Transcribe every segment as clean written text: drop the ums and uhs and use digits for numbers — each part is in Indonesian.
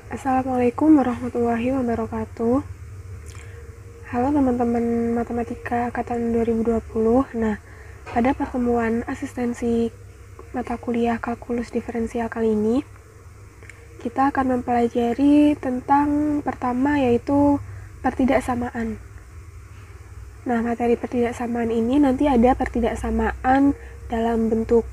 Assalamualaikum warahmatullahi wabarakatuh. Halo teman-teman matematika angkatan 2020. Nah, pada pertemuan asistensi mata kuliah kalkulus diferensial kali ini, kita akan mempelajari tentang pertama yaitu pertidaksamaan. Nah, materi pertidaksamaan ini nanti ada pertidaksamaan dalam bentuk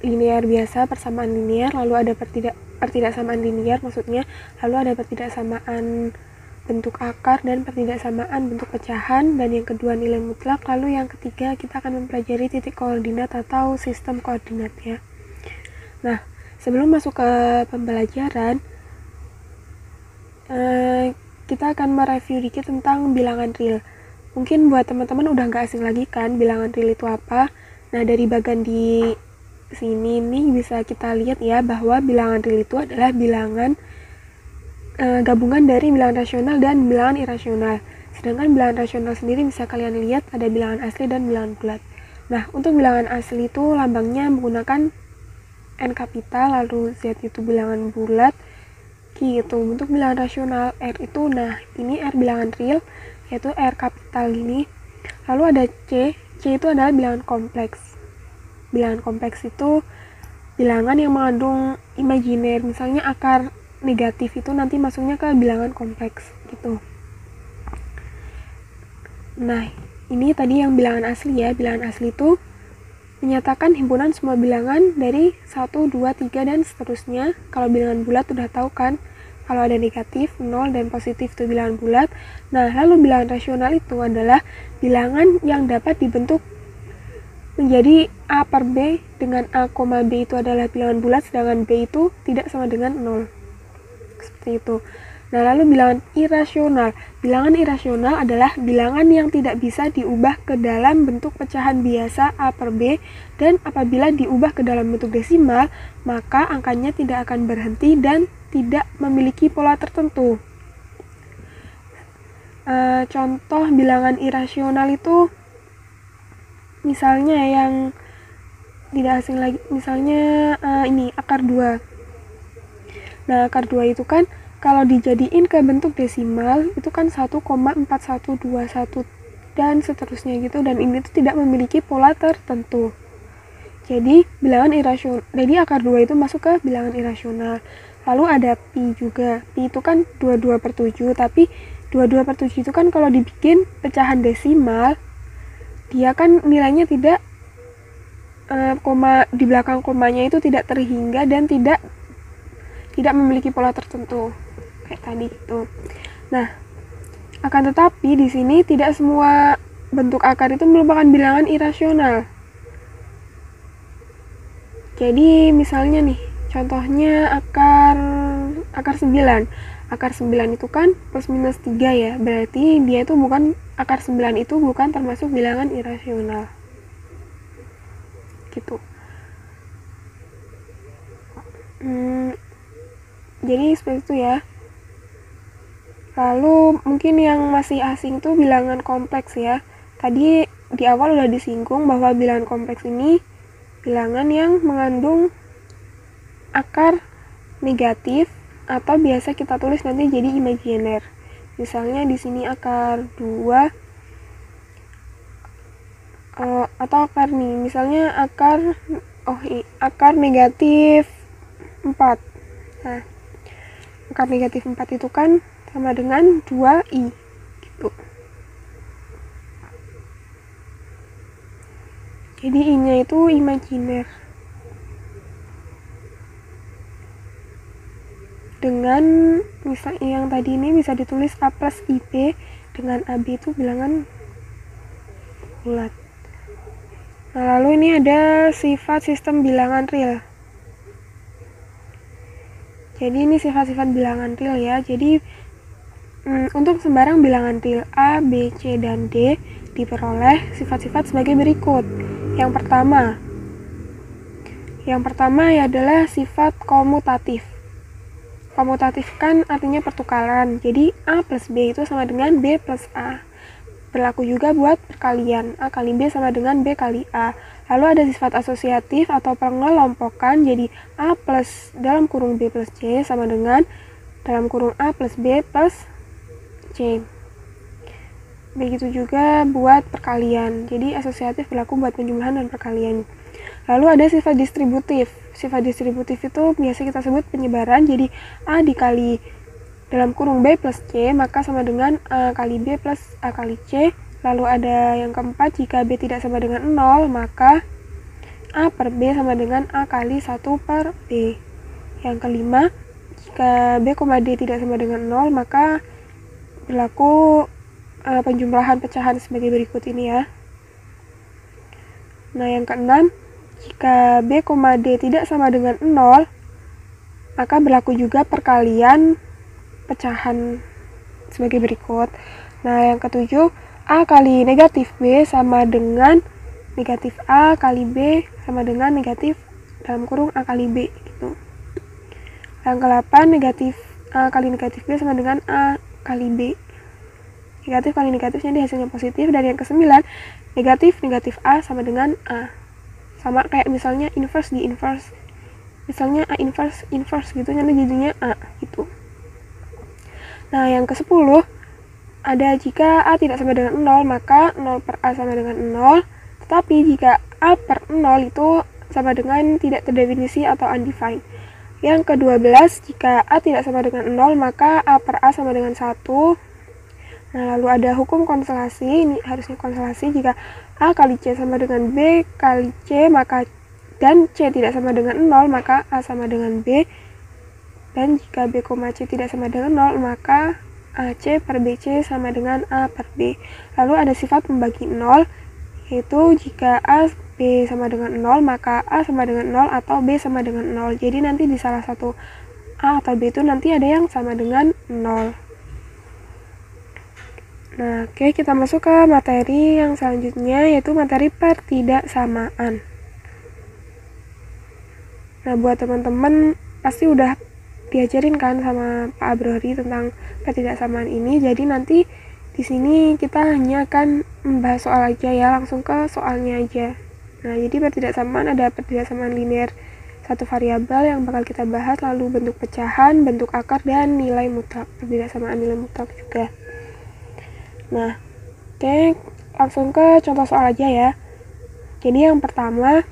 linear biasa, persamaan linear, lalu ada pertidaksamaan linear maksudnya, lalu ada pertidaksamaan bentuk akar dan pertidaksamaan bentuk pecahan, dan yang kedua nilai mutlak, lalu yang ketiga kita akan mempelajari titik koordinat atau sistem koordinat ya. Nah, sebelum masuk ke pembelajaran, kita akan mereview dikit tentang bilangan real. Mungkin buat teman-teman udah nggak asing lagi kan bilangan real itu apa. Nah, dari bagian di sini nih bisa kita lihat ya bahwa bilangan real itu adalah bilangan gabungan dari bilangan rasional dan bilangan irasional. Sedangkan bilangan rasional sendiri bisa kalian lihat ada bilangan asli dan bilangan bulat. Nah, untuk bilangan asli itu lambangnya menggunakan N kapital, lalu Z itu bilangan bulat, Q itu. Untuk bilangan rasional R itu, nah ini R bilangan real, yaitu R kapital ini. Lalu ada C itu adalah bilangan kompleks. Bilangan kompleks itu bilangan yang mengandung imajiner, misalnya akar negatif itu nanti masuknya ke bilangan kompleks gitu. Nah, ini tadi yang bilangan asli ya. Bilangan asli itu menyatakan himpunan semua bilangan dari 1, 2, 3 dan seterusnya. Kalau bilangan bulat udah tahu kan, kalau ada negatif, 0 dan positif itu bilangan bulat. Nah, lalu bilangan rasional itu adalah bilangan yang dapat dibentuk menjadi A per B, dengan A, B itu adalah bilangan bulat, sedangkan B itu tidak sama dengan 0. Seperti itu. Nah, lalu bilangan irasional. Bilangan irasional adalah bilangan yang tidak bisa diubah ke dalam bentuk pecahan biasa A per B, dan apabila diubah ke dalam bentuk desimal, maka angkanya tidak akan berhenti dan tidak memiliki pola tertentu. Contoh bilangan irasional itu misalnya yang tidak asing lagi, misalnya ini akar 2. Nah, akar 2 itu kan kalau dijadiin ke bentuk desimal itu kan 1,4121 dan seterusnya gitu, dan ini tuh tidak memiliki pola tertentu. Jadi bilangan irasional, jadi akar 2 itu masuk ke bilangan irasional. Lalu ada pi juga. Pi itu kan 22/7, tapi 22/7 itu kan kalau dibikin pecahan desimal dia kan nilainya tidak koma di belakang komanya itu tidak terhingga dan tidak memiliki pola tertentu kayak tadi gitu. Nah, akan tetapi di sini tidak semua bentuk akar itu merupakan bilangan irasional. Jadi misalnya nih, contohnya akar 9. Akar 9 itu kan plus minus 3 ya, berarti dia itu bukan, akar 9 itu bukan termasuk bilangan irasional gitu. Jadi seperti itu ya. Lalu mungkin yang masih asing tuh bilangan kompleks ya. Tadi di awal udah disinggung bahwa bilangan kompleks ini bilangan yang mengandung akar negatif atau biasa kita tulis nanti jadi imajiner. Misalnya di sini akar 2 atau akar nih, misalnya akar negatif 4. Nah, akar negatif 4 itu kan sama dengan 2i gitu. Jadi i-nya itu imajiner. Dengan misalnya yang tadi ini bisa ditulis A plus IB, dengan AB itu bilangan bulat. Nah, lalu ini ada sifat sistem bilangan real. Jadi ini sifat-sifat bilangan real ya. Jadi untuk sembarang bilangan real A, B, C, dan D diperoleh sifat-sifat sebagai berikut. Yang pertama adalah sifat komutatif. Komutatif kan artinya pertukaran. Jadi A plus B itu sama dengan B plus A. Berlaku juga buat perkalian, A kali B sama dengan B kali A. Lalu ada sifat asosiatif atau pengelompokan, jadi A plus dalam kurung B plus C sama dengan dalam kurung A plus B plus C. Begitu juga buat perkalian. Jadi asosiatif berlaku buat penjumlahan dan perkalian. Lalu ada sifat distributif. Sifat distributif itu biasa kita sebut penyebaran. Jadi A dikali dalam kurung B plus C maka sama dengan A kali B plus A kali C. Lalu ada yang keempat, jika B tidak sama dengan 0 maka A per B sama dengan A kali 1 per B. Yang kelima, jika B, D tidak sama dengan 0 maka berlaku penjumlahan pecahan sebagai berikut ini ya. Nah, yang keenam, jika B, D tidak sama dengan 0, maka berlaku juga perkalian pecahan sebagai berikut. Nah, yang ketujuh, A kali negatif B sama dengan negatif A kali B sama dengan negatif dalam kurung A kali B gitu. Yang ke-8, negatif A kali negatif B sama dengan A kali B. Negatif kali negatifnya di hasilnya positif. Dan yang ke-9, negatif A sama dengan A. Sama kayak misalnya inverse di inverse. Misalnya A inverse gitu, nanti jadinya A gitu. Nah, yang ke-10, ada jika A tidak sama dengan 0, maka 0 per A sama dengan 0. Tetapi jika A per 0 itu sama dengan tidak terdefinisi atau undefined. Yang ke-12, jika A tidak sama dengan 0, maka A per A sama dengan 1. Nah, lalu ada hukum konstelasi, ini harusnya konstelasi, jika A kali C sama dengan B kali C, maka dan C tidak sama dengan 0, maka A sama dengan B. Dan jika B, C tidak sama dengan 0, maka AC per BC sama dengan A per B. Lalu ada sifat pembagi 0, yaitu jika A, B sama dengan 0, maka A sama dengan 0 atau B sama dengan 0. Jadi nanti di salah satu A atau B itu nanti ada yang sama dengan 0. Nah, oke, kita masuk ke materi yang selanjutnya, yaitu materi pertidaksamaan. Nah, buat teman-teman pasti udah diajarin kan sama Pak Abrori tentang pertidaksamaan ini. Jadi nanti di sini kita hanya akan membahas soal aja ya, langsung ke soalnya aja. Nah, jadi pertidaksamaan ada pertidaksamaan linear satu variabel yang bakal kita bahas, lalu bentuk pecahan, bentuk akar, dan nilai mutlak. Pertidaksamaan nilai mutlak juga. Nah, oke, langsung ke contoh soal aja ya. Jadi yang pertama,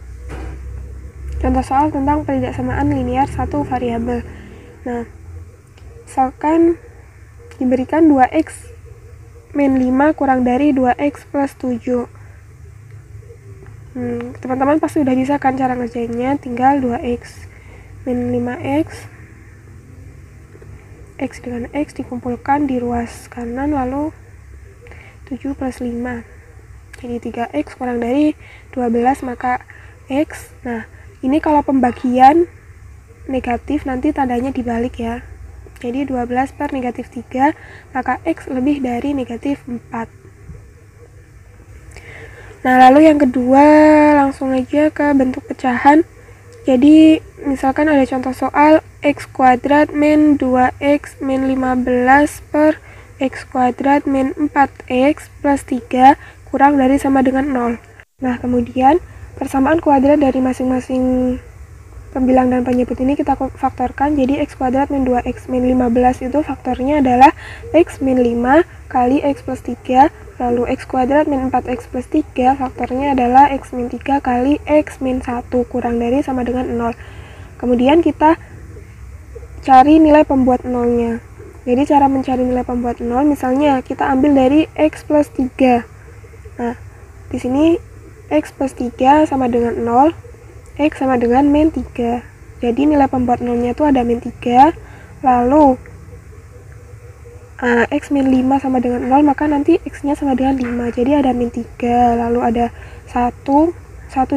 contoh soal tentang pertidaksamaan linear satu variabel. Nah, misalkan diberikan 2x min 5 kurang dari 2x plus 7. Teman-teman pasti udah bisa kan cara ngerjainnya, tinggal 2x min 5x, x dengan x dikumpulkan di ruas kanan, lalu 7 plus 5. Jadi 3x kurang dari 12 maka x. Nah, ini kalau pembagian negatif nanti tandanya dibalik ya. Jadi 12 per negatif 3, maka x lebih dari negatif 4. Nah, lalu yang kedua langsung aja ke bentuk pecahan. Jadi misalkan ada contoh soal x kuadrat min 2x min 15 per x kuadrat min 4x plus 3 kurang dari sama dengan 0. Nah, kemudian persamaan kuadrat dari masing-masing pembilang dan penyebut ini kita faktorkan. Jadi x kuadrat min 2x min 15 itu faktornya adalah x min 5 kali x plus 3. Lalu x kuadrat min 4x plus 3 faktornya adalah x min 3 kali x min 1 kurang dari sama dengan 0. Kemudian kita cari nilai pembuat nolnya. Jadi cara mencari nilai pembuat 0, misalnya kita ambil dari x plus 3. Nah, di sini x plus 3 sama dengan 0, x sama dengan min 3. Jadi nilai pembuat nolnya itu ada min 3, lalu x min 5 sama dengan 0, maka nanti x-nya sama dengan 5. Jadi ada min 3, lalu ada 1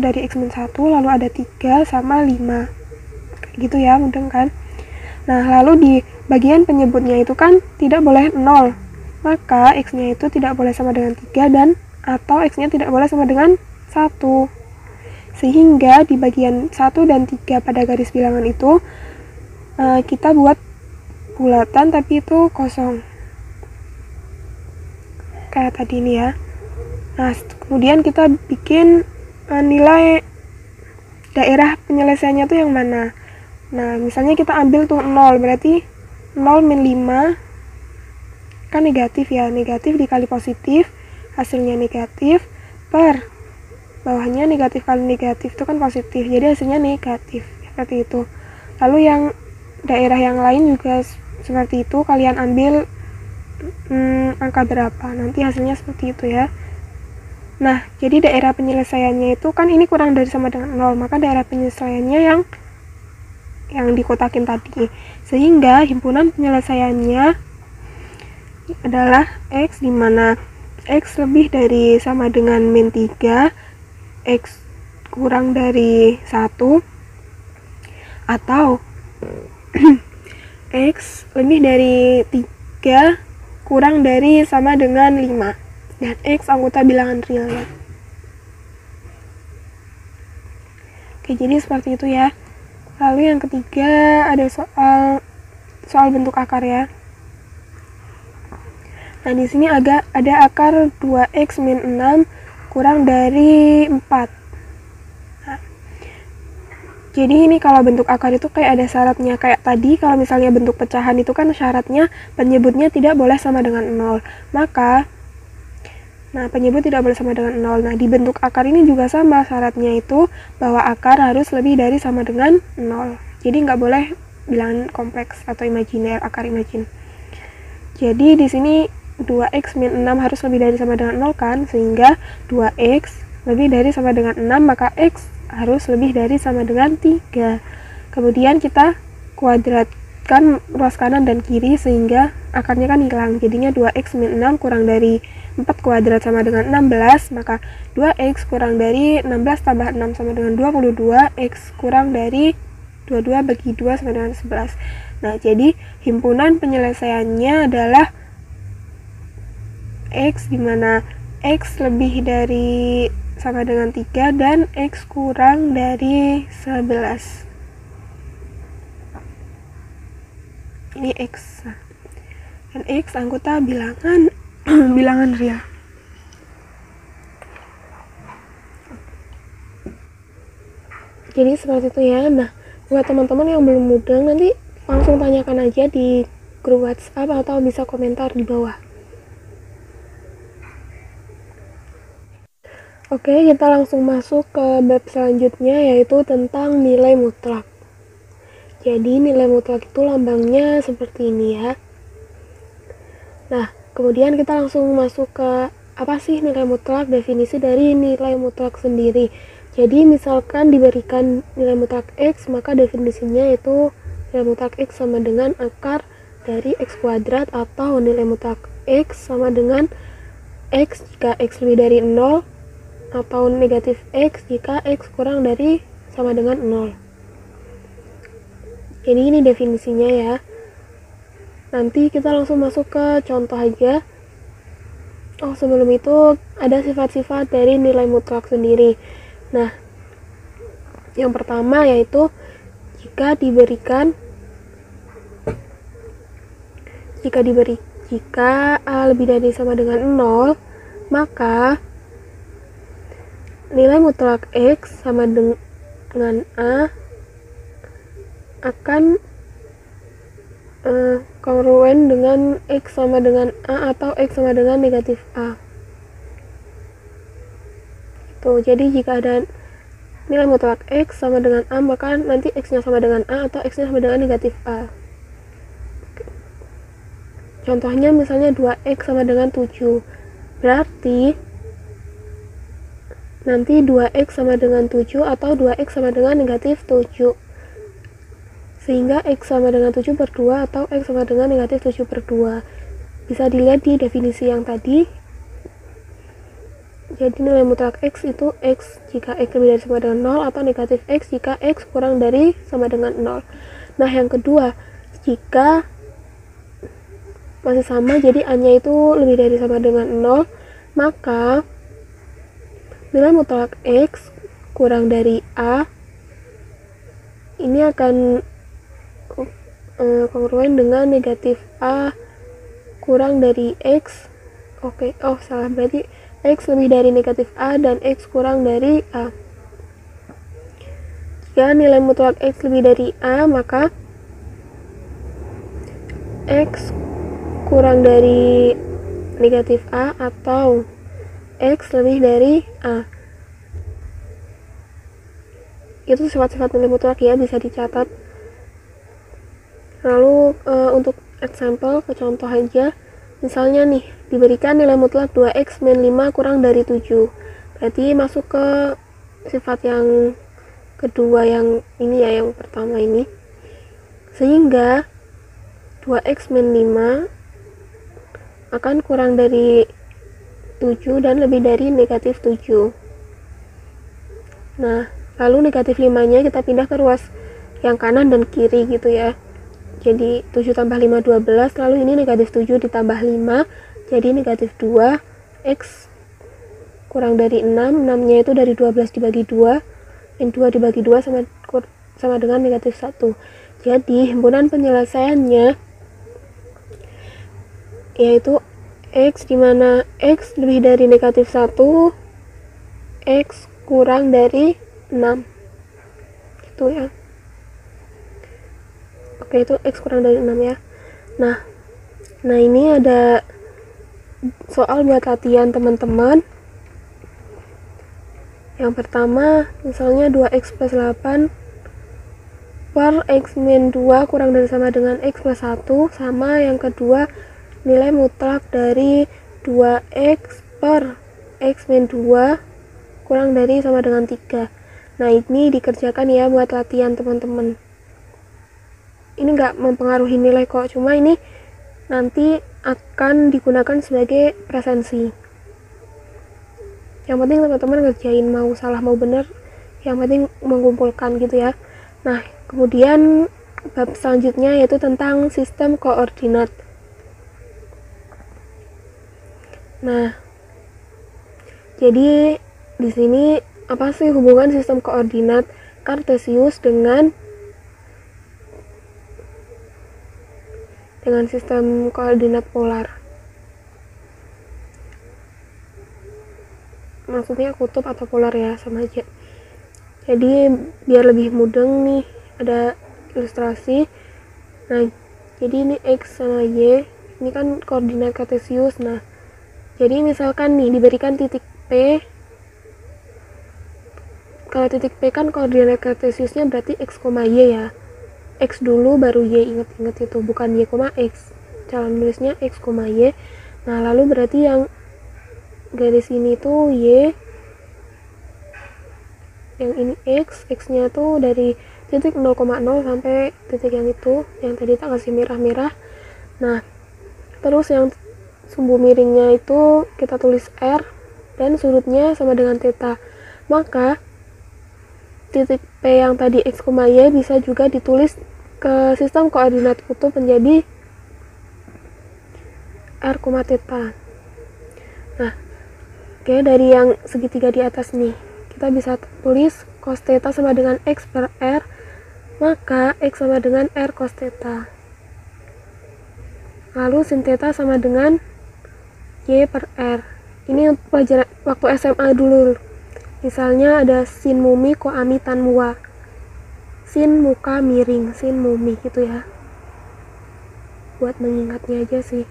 dari x min 1, lalu ada 3 sama 5. Kayak gitu ya, mudah kan? Nah, lalu di bagian penyebutnya itu kan tidak boleh 0, maka x-nya itu tidak boleh sama dengan 3 dan atau x-nya tidak boleh sama dengan 1. Sehingga di bagian 1 dan 3 pada garis bilangan itu kita buat bulatan tapi itu kosong. Kayak tadi ini ya. Nah, kemudian kita bikin nilai daerah penyelesaiannya tuh yang mana. Nah, misalnya kita ambil tuh 0, berarti 0 min 5 kan negatif ya, negatif dikali positif hasilnya negatif, per bawahnya negatif kali negatif itu kan positif, jadi hasilnya negatif, seperti itu. Lalu yang daerah yang lain juga seperti itu, kalian ambil angka berapa, nanti hasilnya seperti itu ya. Nah, jadi daerah penyelesaiannya itu kan ini kurang dari sama dengan 0, maka daerah penyelesaiannya yang dikotakin tadi. Sehingga himpunan penyelesaiannya adalah X, di mana X lebih dari sama dengan min 3, X kurang dari 1, atau X lebih dari 3 kurang dari sama dengan 5. Dan X anggota bilangan real ya. Oke, jadi seperti itu ya. Lalu yang ketiga ada soal bentuk akar ya. Nah, di sini ada akar 2x min 6 kurang dari 4. Nah, jadi ini kalau bentuk akar itu kayak ada syaratnya. Kayak tadi kalau misalnya bentuk pecahan itu kan syaratnya penyebutnya tidak boleh sama dengan 0. Penyebut tidak boleh sama dengan 0. Nah, di bentuk akar ini juga sama, syaratnya itu bahwa akar harus lebih dari sama dengan 0. Jadi nggak boleh bilangan kompleks atau imajiner, akar imajin. Jadi di sini 2x min 6 harus lebih dari sama dengan 0 kan, sehingga 2x lebih dari sama dengan 6, maka x harus lebih dari sama dengan 3. Kemudian kita kuadratkan ruas kanan dan kiri sehingga akarnya kan hilang. Jadinya 2x min 6 kurang dari 4 kuadrat sama dengan 16, maka 2x kurang dari 16 tambah 6 sama dengan 22, x kurang dari 22 bagi 2 sama dengan 11. Nah, jadi himpunan penyelesaiannya adalah x, dimana x lebih dari sama dengan 3 dan x kurang dari 11. Ini x. Dan x anggota bilangan bilangan real. Jadi seperti itu ya. Nah, buat teman-teman yang belum mudeng, nanti langsung tanyakan aja di grup WhatsApp atau bisa komentar di bawah. Oke, kita langsung masuk ke bab selanjutnya, yaitu tentang nilai mutlak. Jadi nilai mutlak itu lambangnya seperti ini ya. Nah, kemudian kita langsung masuk ke apa sih nilai mutlak, definisi dari nilai mutlak sendiri. Jadi misalkan diberikan nilai mutlak X, maka definisinya itu nilai mutlak X sama dengan akar dari X kuadrat, atau nilai mutlak X sama dengan X jika X lebih dari 0, atau negatif X jika X kurang dari sama dengan 0. Jadi ini definisinya ya. Nanti kita langsung masuk ke contoh aja. Oh, sebelum itu ada sifat-sifat dari nilai mutlak sendiri. Nah, yang pertama yaitu jika A lebih dari sama dengan 0, maka nilai mutlak X sama dengan A akan kongruen dengan X sama dengan A atau X sama dengan negatif A. Jadi jika ada nilai mutlak X sama dengan A, maka nanti X-nya sama dengan A atau X-nya sama dengan negatif A. Contohnya misalnya 2X sama dengan 7. Berarti nanti 2X sama dengan 7 atau 2X sama dengan negatif 7. Sehingga X sama dengan 7 per 2 atau X sama dengan negatif 7 per 2. Bisa dilihat di definisi yang tadi. Jadi nilai mutlak X itu X jika X lebih dari sama dengan 0, atau negatif X jika X kurang dari sama dengan 0. Nah, yang kedua, jika masih sama, jadi A-nya itu lebih dari sama dengan 0, maka nilai mutlak X kurang dari A ini akan kongruen dengan negatif A kurang dari X. Berarti X lebih dari negatif A dan X kurang dari A. Jika nilai mutlak X lebih dari A, maka X kurang dari negatif A atau X lebih dari A. Itu sifat-sifat nilai mutlak ya, bisa dicatat. Lalu untuk example, ke contoh aja, misalnya nih diberikan nilai mutlak 2x min 5 kurang dari 7, berarti masuk ke sifat yang kedua, yang ini ya, yang pertama ini. Sehingga 2x min 5 akan kurang dari 7 dan lebih dari negatif 7. Nah, lalu negatif 5 nya kita pindah ke ruas yang kanan dan kiri gitu ya. Jadi 7 tambah 5 12, lalu ini negatif 7 ditambah 5 jadi negatif 2. X kurang dari 6, 6 nya itu dari 12 dibagi 2, min 2 dibagi 2 sama dengan negatif 1. Jadi himpunan penyelesaiannya yaitu X, dimana X lebih dari negatif 1, X kurang dari 6 gitu ya. Oke, itu X kurang dari 6 ya. Nah ini ada soal buat latihan teman-teman. Yang pertama, misalnya 2x plus 8 per x min 2 kurang dari sama dengan x plus 1, sama yang kedua nilai mutlak dari 2x per x min 2 kurang dari sama dengan 3. Nah, ini dikerjakan ya buat latihan teman-teman. Ini nggak mempengaruhi nilai kok, cuma ini nanti akan digunakan sebagai presensi. Yang penting teman-teman ngerjain, mau salah mau benar, yang penting mengumpulkan gitu ya. Nah, kemudian bab selanjutnya yaitu tentang sistem koordinat. Nah, jadi di sini apa sih hubungan sistem koordinat Kartesius dengan sistem koordinat polar? Maksudnya kutub atau polar ya, sama aja. Jadi biar lebih mudeng nih, ada ilustrasi. Nah, jadi ini X sama Y, ini kan koordinat Kartesius. Nah, jadi misalkan nih diberikan titik P. Kalau titik P kan koordinat Kartesiusnya berarti X, Y ya. X dulu baru Y, inget-inget itu, bukan Y, X. Cara nulisnya X, Y. Nah, lalu berarti yang garis ini tuh Y, yang ini X, X-nya tuh dari titik 0,0 sampai titik yang itu, yang tadi tak kasih merah-merah. Nah, terus yang sumbu miringnya itu kita tulis R dan sudutnya sama dengan theta. Maka titik P yang tadi X, Y bisa juga ditulis ke sistem koordinat kutub menjadi R, theta. Nah, oke, dari yang segitiga di atas nih, kita bisa tulis cos theta sama dengan X per R, maka X sama dengan R cos theta. Lalu sin theta sama dengan Y per R. Ini pelajaran waktu SMA dulu. Misalnya ada sin mumi koami tan mua. Sin muka miring, sin mumi gitu ya. Buat mengingatnya aja sih.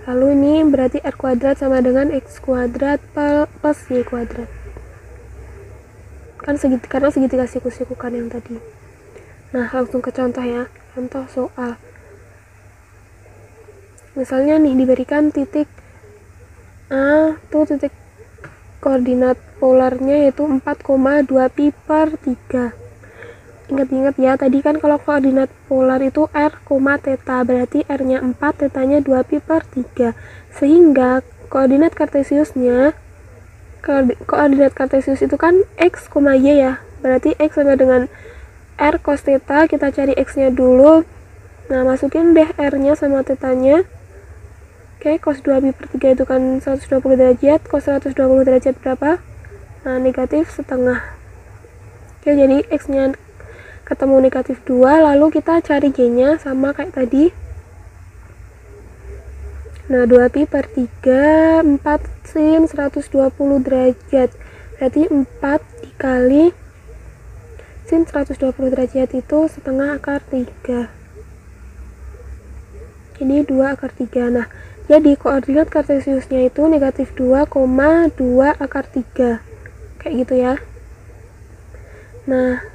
Lalu ini berarti R kuadrat sama dengan X kuadrat plus Y kuadrat. Kan karena segitiga siku-sikukan yang tadi. Nah, langsung ke contoh ya. Contoh soal. Misalnya nih diberikan titik A, tuh titik koordinat polarnya yaitu 4,2 pi per 3. Ingat-ingat ya, tadi kan kalau koordinat polar itu R, theta, berarti R-nya 4, theta-nya 2 pi per 3. Sehingga koordinat Kartesiusnya, koordinat Kartesius itu kan X, Y ya. Berarti X sama dengan R cos theta, kita cari X-nya dulu. Nah, masukin deh R-nya sama theta-nya. Oke, cos 2 pi per 3 itu kan 120 derajat, cos 120 derajat berapa? Nah, negatif setengah. Oke, jadi X-nya ketemu negatif 2, lalu kita cari Y-nya sama kayak tadi. Nah, 2 pi per 3, 4 sin 120 derajat. Berarti 4 dikali sin 120 derajat itu setengah akar 3. ini 2 akar 3. Nah, jadi koordinat kartesiusnya itu negatif 2, 2 akar 3. Kayak gitu ya. Nah,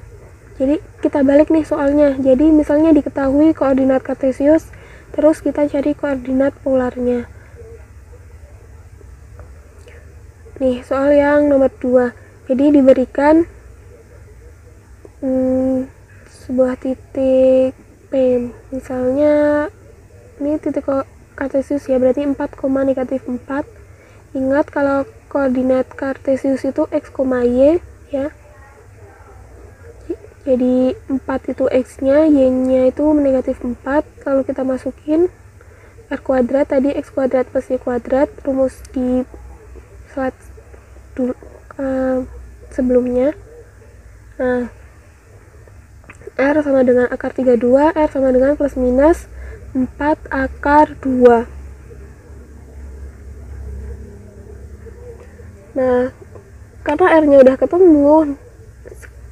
jadi kita balik nih soalnya. Jadi misalnya diketahui koordinat kartesius, terus kita cari koordinat polarnya. Nih, soal yang nomor 2. Jadi diberikan sebuah titik P. Misalnya ini titik kartesius ya, berarti 4, negatif 4. Ingat kalau koordinat kartesius itu x, y ya. Jadi 4 itu x-nya, y-nya itu negatif 4. Kalau kita masukin r kuadrat, tadi x kuadrat plus y kuadrat, rumus di slide dulu, sebelumnya. Nah, R sama dengan akar 32, R sama dengan plus minus 4 akar 2. Nah, karena R-nya udah ketemu,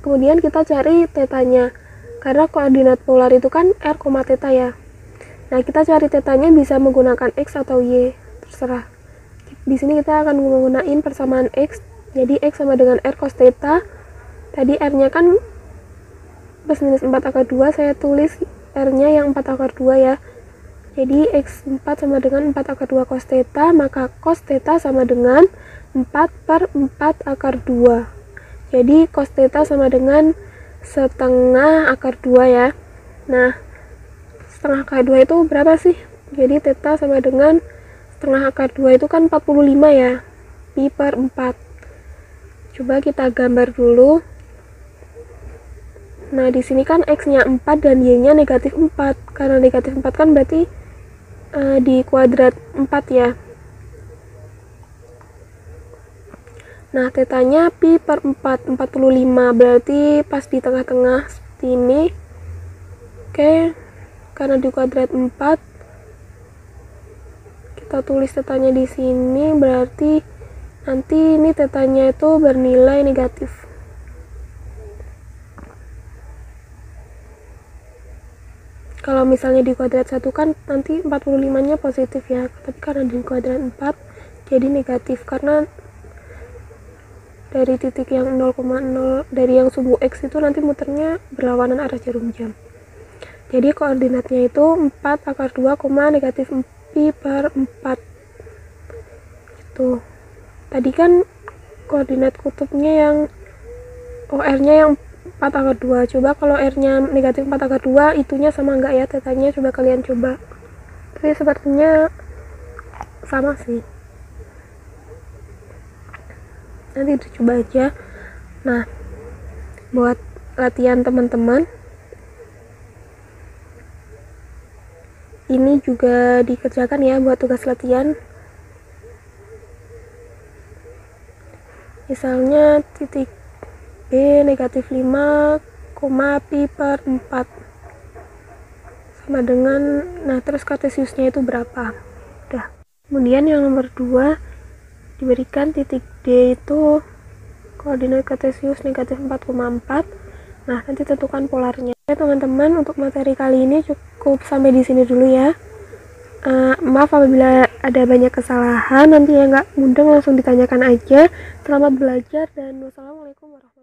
kemudian kita cari tetanya. Karena koordinat polar itu kan R, theta ya. Nah, kita cari tetanya bisa menggunakan X atau Y, terserah. Di sini kita akan menggunakan persamaan X, jadi X sama dengan R cos theta. Tadi R-nya kan plus minus 4 akar 2, saya tulis R-nya yang 4 akar 2 ya. Jadi X4 sama dengan 4 akar 2 cos theta, maka cos theta sama dengan 4 per 4 akar 2. Jadi cos theta sama dengan setengah akar 2 ya. Nah, setengah akar 2 itu berapa sih? Jadi theta sama dengan setengah akar 2 itu kan 45 ya. Pi per 4. Coba kita gambar dulu. Nah, di sini kan x-nya 4 dan y-nya negatif 4. Karena negatif 4 kan berarti di kuadrat 4 ya. Nah, tetanya pi per 4, 45. Berarti pas di tengah-tengah seperti ini. Oke, karena di kuadrat 4, kita tulis tetanya di sini. Berarti nanti ini tetanya itu bernilai negatif. Kalau misalnya di kuadrat 1 kan nanti 45-nya positif ya, tapi karena di kuadrat 4 jadi negatif, karena dari titik yang 0,0 dari yang sumbu X itu nanti muternya berlawanan arah jarum jam. Jadi koordinatnya itu 4 akar 2, negatif pi per 4 gitu. Tadi kan koordinat kutubnya yang R-nya yang 4 akar 2. Coba kalau R-nya negatif 4 akar 2, itunya sama enggak ya tetanya? Coba kalian coba. Tapi sepertinya sama sih. Nanti dicoba aja. Nah, buat latihan teman-teman, ini juga dikerjakan ya buat tugas latihan. Misalnya titik B negatif 5, pi per 4 sama dengan, nah terus kartesiusnya itu berapa. Udah. Kemudian yang nomor 2 diberikan titik D itu koordinat kartesius negatif 4,4. Nah, nanti tentukan polarnya. Oke teman-teman, untuk materi kali ini cukup sampai di sini dulu ya. Maaf apabila ada banyak kesalahan, nanti yang nggak mudeng langsung ditanyakan aja. Selamat belajar dan wassalamualaikum warahmatullahi wabarakatuh.